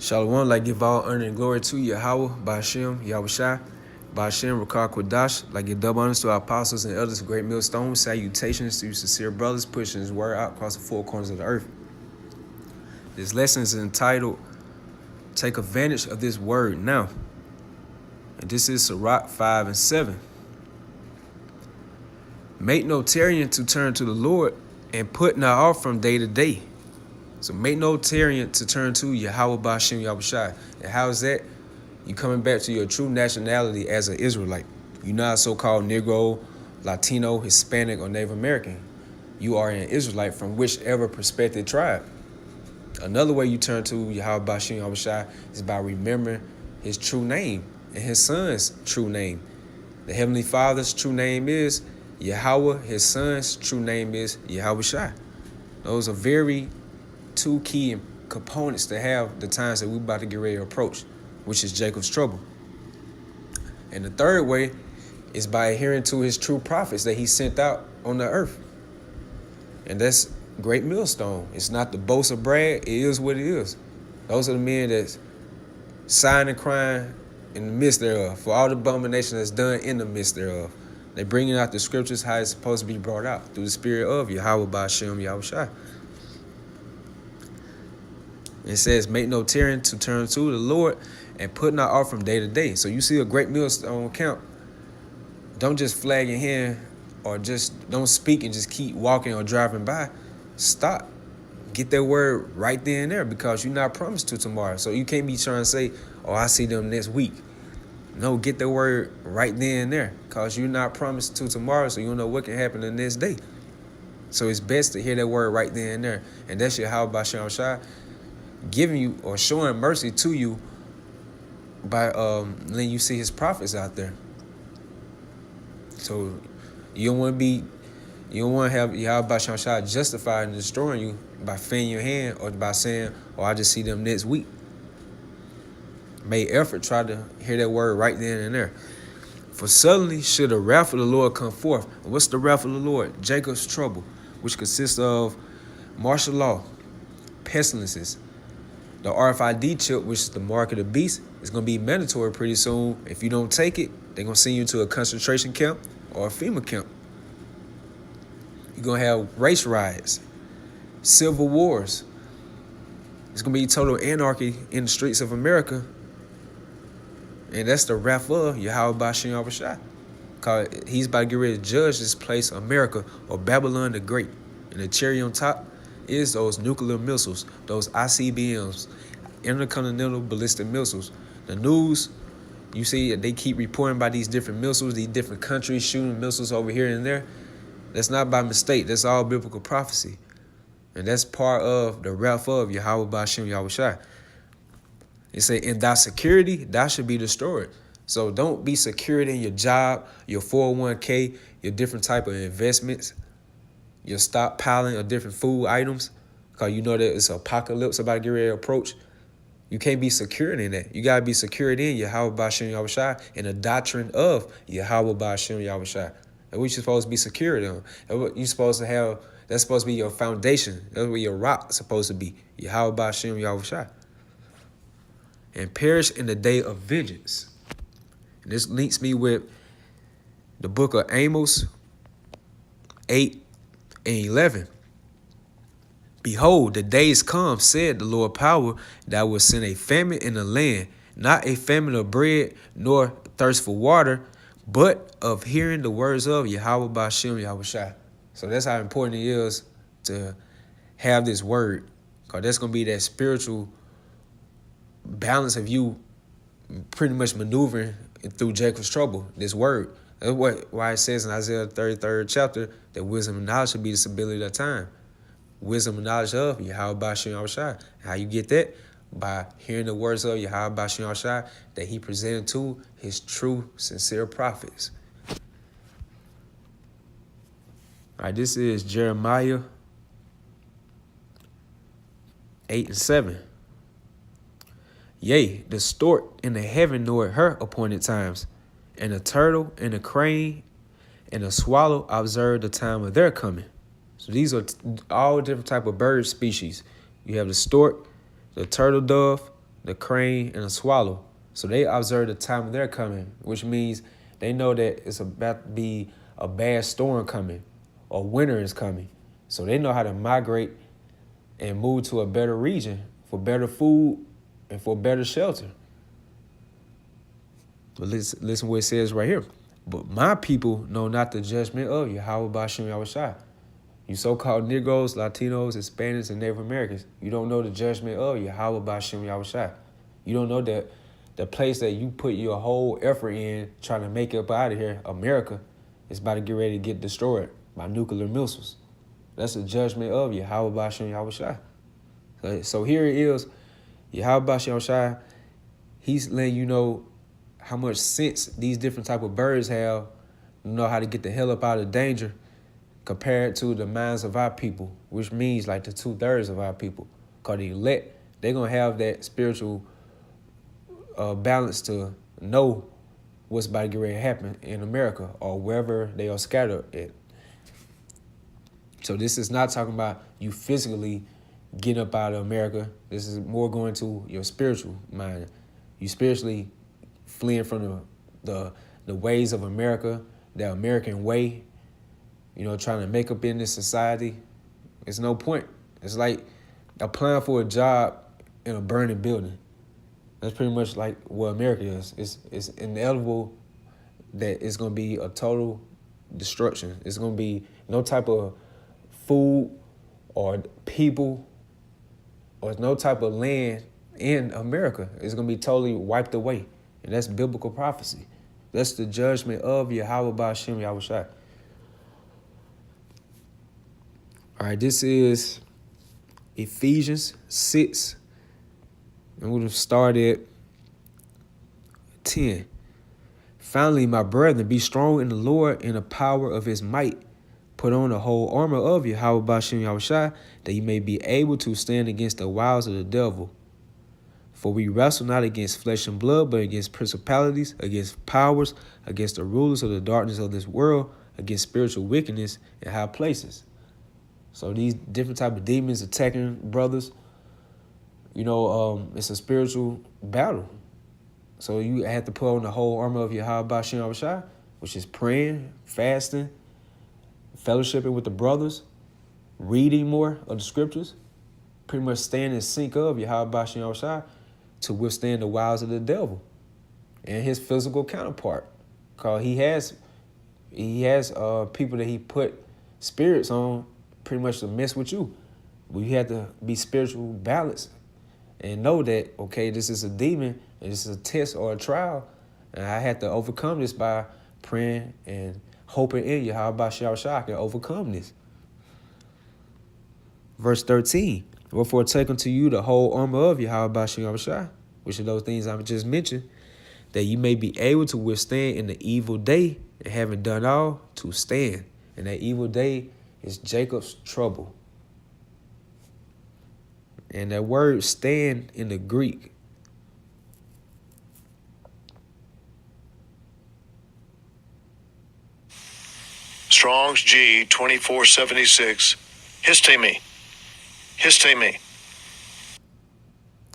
Shalom, like give all honor and glory to Yahweh, Ba'ashem, Yahushai, Ba'ashem, Rakar Kodash, like give double honors to our apostles and elders, great millstones, salutations to you sincere brothers, pushing his word out across the four corners of the earth. This lesson is entitled, Take Advantage of This Word Now. And this is Sirach 5 and 7. Make no tarrying to turn to the Lord, and put not off from day to day. So make no tarrying to turn to Yahweh Ba'ashem Yahushai. And how is that? You coming back to your true nationality as an Israelite. You're not a so-called Negro, Latino, Hispanic, or Native American. You are an Israelite from whichever prospective tribe. Another way you turn to Yahweh Ba'ashem Yahushai is by remembering his true name and his son's true name. The Heavenly Father's true name is Yahweh. His son's true name is Yahushai. Those are very two key components to have the times that we're about to get ready to approach, which is Jacob's trouble. And the third way is by adhering to his true prophets that he sent out on the earth. And that's great millstone. It's not the boast or brag. It is what it is. Those are the men that's sighing and crying in the midst thereof for all the abomination that's done in the midst thereof. They're bringing out the scriptures how it's supposed to be brought out through the spirit of Yahweh Ba'ashem Yahushai. It says, make no tarrying to turn to the Lord, and put not off from day to day. So you see a great millstone count. Don't just flag your hand or just don't speak and just keep walking or driving by. Stop. Get that word right there and there, because you're not promised to tomorrow. So you can't be trying to say, oh, I see them next week. No, get that word right there and there, because you're not promised to tomorrow, so you don't know what can happen the next day. So it's best to hear that word right there and there. And that's Yahweh Ba'ashem Yahushai giving you or showing mercy to you by letting you see his prophets out there. So you don't want to have Yahweh Ba'ashem Yahushai justify and destroying you by fanning your hand or by saying, oh, I just see them next week. Make effort, try to hear that word right then and there. For suddenly should the wrath of the Lord come forth. What's the wrath of the Lord? Jacob's trouble, which consists of martial law, pestilences. The RFID chip, which is the mark of the beast, is going to be mandatory pretty soon. If you don't take it, they're going to send you to a concentration camp or a FEMA camp. You're going to have race riots, civil wars. It's going to be total anarchy in the streets of America. And that's the wrath of Yahweh Ba'ashem Yahushai. Because he's about to get ready to judge this place, America, or Babylon the Great. And the cherry on top is those nuclear missiles, those ICBMs, intercontinental ballistic missiles. The news, you see, they keep reporting about these different missiles, these different countries shooting missiles over here and there. That's not by mistake. That's all biblical prophecy. And that's part of the wrath of Yahweh Ba'ashem Yahushai. It say, in thy security, thou should be destroyed. So don't be secured in your job, your 401k, your different type of investments, your stockpiling of different food items, because you know that it's apocalypse about to get ready to approach. You can't be secured in that. You got to be secured in Yahweh Ba'ashem Yahushai and the doctrine of Yahweh Ba'ashem Yahushai. That's what you're supposed to be secured in. That's what you're supposed to have. That's supposed to be your foundation. That's where your rock is supposed to be. Yahweh Ba'ashem Yahushai. And perish in the day of vengeance. And this links me with the book of Amos 8 and 11. Behold, the days come, said the Lord power, that I will send a famine in the land, not a famine of bread, nor thirst for water, but of hearing the words of Yahweh Ba'ashem Yahushai. So that's how important it is to have this word, because that's going to be that spiritual balance of you pretty much maneuvering through Jacob's trouble, this word. That's why it says in Isaiah 33rd chapter that wisdom and knowledge should be the stability of time. Wisdom and knowledge of Yahweh Ba'ashem Yahushai. How you get that? By hearing the words of Yahweh Ba'ashem Yahushai that he presented to his true, sincere prophets. All right, this is Jeremiah 8 and 7. Yea, the stork in the heaven knoweth her appointed times, and the turtle and the crane and the swallow observe the time of their coming. So these are all different type of bird species. You have the stork, the turtle dove, the crane, and the swallow. So they observe the time of their coming, which means they know that it's about to be a bad storm coming or winter is coming. So they know how to migrate and move to a better region for better food and for better shelter. But listen what it says right here. But my people know not the judgment of Yahweh Ba'ashem Yahushua. You so-called Negroes, Latinos, Hispanics, and Native Americans, you don't know the judgment of Yahweh Ba'ashem Yahushua. You don't know that the place that you put your whole effort in trying to make it up out of here, America, is about to get ready to get destroyed by nuclear missiles. That's the judgment of Yahweh Ba'ashem Yahushua. So here it is, Yahweh Ba'ashem Yahushua, he's letting you know how much sense these different type of birds have, know how to get the hell up out of danger compared to the minds of our people, which means like the 2/3 of our people. Because the elect, they're going to have that spiritual balance to know what's about to get ready to happen in America or wherever they are scattered at. So this is not talking about you physically getting up out of America. This is more going to your spiritual mind. You spiritually fleeing from the ways of America, the American way, trying to make up in this society. It's no point. It's like applying for a job in a burning building. That's pretty much like what America is. It's inevitable that it's going to be a total destruction. It's going to be no type of food or people or no type of land in America. It's going to be totally wiped away. And that's biblical prophecy. That's the judgment of Yahweh Ba'ashem Yahushua. All right, this is Ephesians 6. And we'll start at 10. Finally, my brethren, be strong in the Lord and the power of his might. Put on the whole armor of Yahweh Ba'ashem Yahushua, that you may be able to stand against the wiles of the devil. For we wrestle not against flesh and blood, but against principalities, against powers, against the rulers of the darkness of this world, against spiritual wickedness in high places. So these different type of demons attacking brothers, it's a spiritual battle. So you have to put on the whole armor of Yahweh Ba'ashem Yahushua, which is praying, fasting, fellowshipping with the brothers, reading more of the scriptures, pretty much staying in sync of Yahweh Ba'ashem Yahushua to withstand the wiles of the devil and his physical counterpart. Because he has people that he put spirits on pretty much to mess with you. We have to be spiritual balanced and know that, okay, this is a demon and this is a test or a trial, and I have to overcome this by praying and hoping in Yahweh Ba'ashem Yahushua I can overcome this. Verse 13. Wherefore take unto you the whole armor of Yahweh Ba'ashem Yahushua, which are those things I just mentioned, that you may be able to withstand in the evil day, and having done all, to stand. And that evil day is Jacob's trouble. And that word stand in the Greek, Strong's G 2476. Histemi.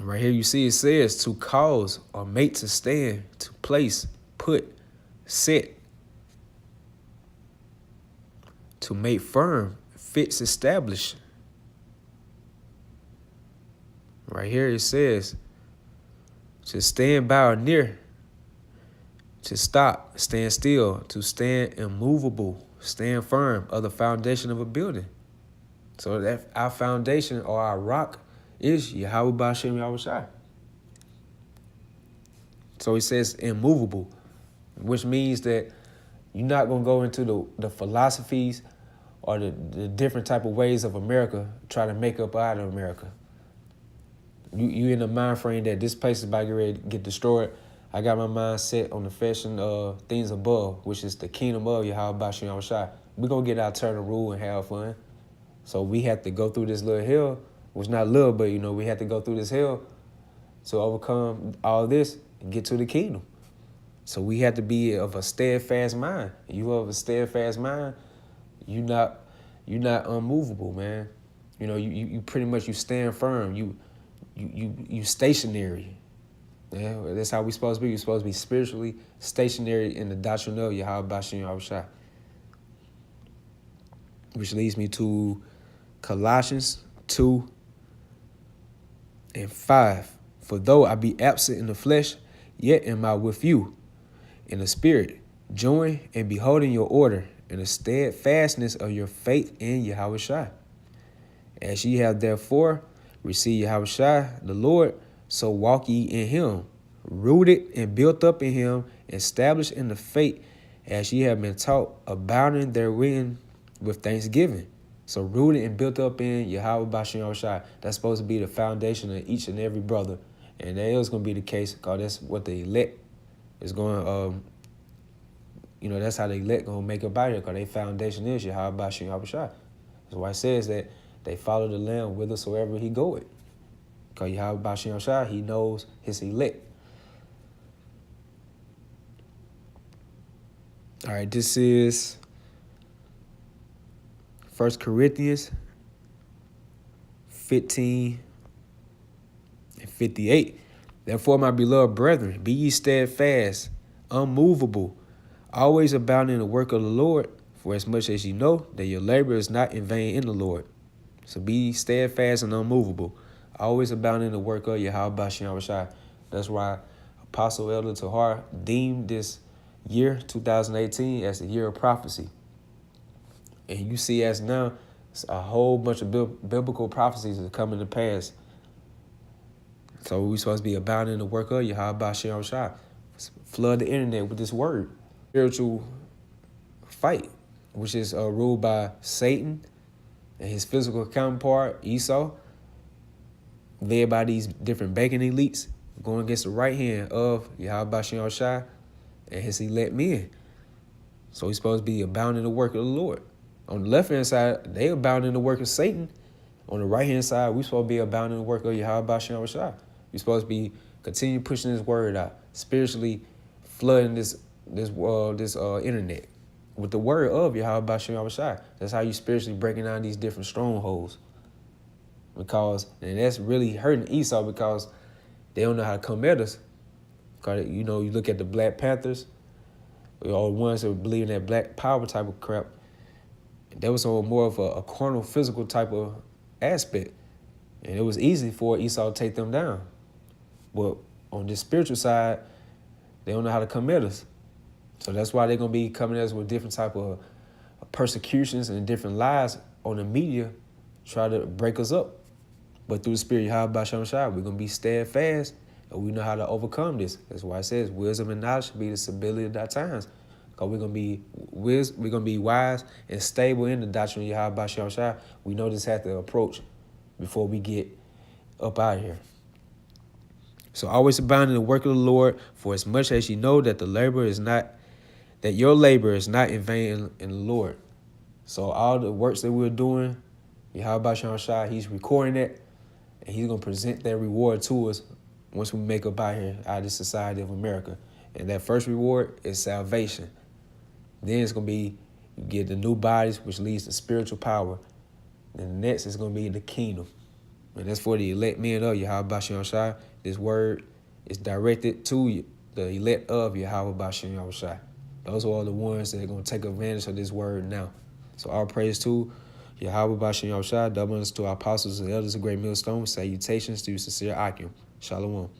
right here you see it says to cause or make to stand, to place, put, set, to make firm, fix, establish. Right here it says to stand by or near, to stop, stand still, to stand immovable, stand firm of the foundation of a building. So that our foundation or our rock is Yahweh Ba'ashem Yahushua. So he says immovable, which means that you're not going to go into the philosophies or the different type of ways of America, try to make up out of America. You in the mind frame that this place is about to get ready to get destroyed. I got my mind set on the fashion of things above, which is the kingdom of Yahweh Ba'ashem Yahushua. We're going to get our turn of rule and have fun. So we have to go through this little hill, which not little, but, we have to go through this hill to overcome all this and get to the kingdom. So we have to be of a steadfast mind. You have a steadfast mind, you're not unmovable, man. You pretty much, you stand firm. You you stationary. Yeah, that's how we supposed to be. We're supposed to be spiritually stationary in the doctrine of Yahweh Bashim Yahushua. Which leads me to Colossians 2:5. For though I be absent in the flesh, yet am I with you in the spirit, join and beholding your order and the steadfastness of your faith in Yahushua. As ye have therefore received Yahushua the Lord, so walk ye in him, rooted and built up in him, established in the faith, as ye have been taught, abounding therein with thanksgiving. So rooted and built up in Yahweh Bashim Yahushua. That's supposed to be the foundation of each and every brother. And that is going to be the case because that's what the elect is going that's how the elect going to make up out here because their foundation is Yahweh Bashim Yahushua. That's why it says that they follow the Lamb whithersoever he goeth. Because Yahweh Bashim Yahushua, he knows his elect. All right, this is 1 Corinthians 15:58. Therefore, my beloved brethren, be ye steadfast, unmovable, always abounding in the work of the Lord, for as much as ye know that your labor is not in vain in the Lord. So be steadfast and unmovable, always abounding in the work of Yahweh Bashim Yahushua. That's why Apostle Elder Tahar deemed this year 2018 as the year of prophecy. And you see as now, a whole bunch of biblical prophecies are coming to pass. So we're supposed to be abounding in the work of Yahweh Bashim Yahushua. Flood the internet with this word. Spiritual fight, which is ruled by Satan and his physical counterpart, Esau, led by these different banking elites, going against the right hand of Yahweh Bashim Yahushua and his elect men. So he's supposed to be abounding in the work of the Lord. On the left-hand side, they abound in the work of Satan. On the right-hand side, we're supposed to be abounding in the work of Yahweh Bashim Yahushua. We're supposed to be continue pushing this word out, spiritually flooding this internet with the word of Yahweh Bashim Yahushua. That's how you spiritually breaking down these different strongholds. And that's really hurting Esau because they don't know how to come at us. Because, you look at the Black Panthers, or the ones that believe in that black power type of crap. That was on more of a carnal, physical type of aspect. And it was easy for Esau to take them down. But on this spiritual side, they don't know how to come at us. So that's why they're going to be coming at us with different type of persecutions and different lies on the media, try to break us up. But through the spirit of Yahweh Bashim Yahushua, we're going to be steadfast and we know how to overcome this. That's why it says wisdom and knowledge should be the stability of our times. Because we're going to be wise and stable in the doctrine of Yahweh Bashim Yahushua. We know this has to approach before we get up out of here. So always abound in the work of the Lord, for as much as you know that your labor is not in vain in the Lord. So all the works that we're doing, Yahweh Bashim Yahushua, he's recording it, and he's going to present that reward to us once we make up out here, out of the society of America. And that first reward is salvation. Then it's going to be, you get the new bodies, which leads to spiritual power. And the next is going to be the kingdom. And that's for the elect men of Yahweh Bashim Yahushua. This word is directed to the elect of Yahweh Bashim Yahushua. Those are all the ones that are going to take advantage of this word now. So all praise to Yahweh Bashim Yahushua, double honors to our apostles and elders of Great Millstone. Salutations to you, sincere Akim. Shalom.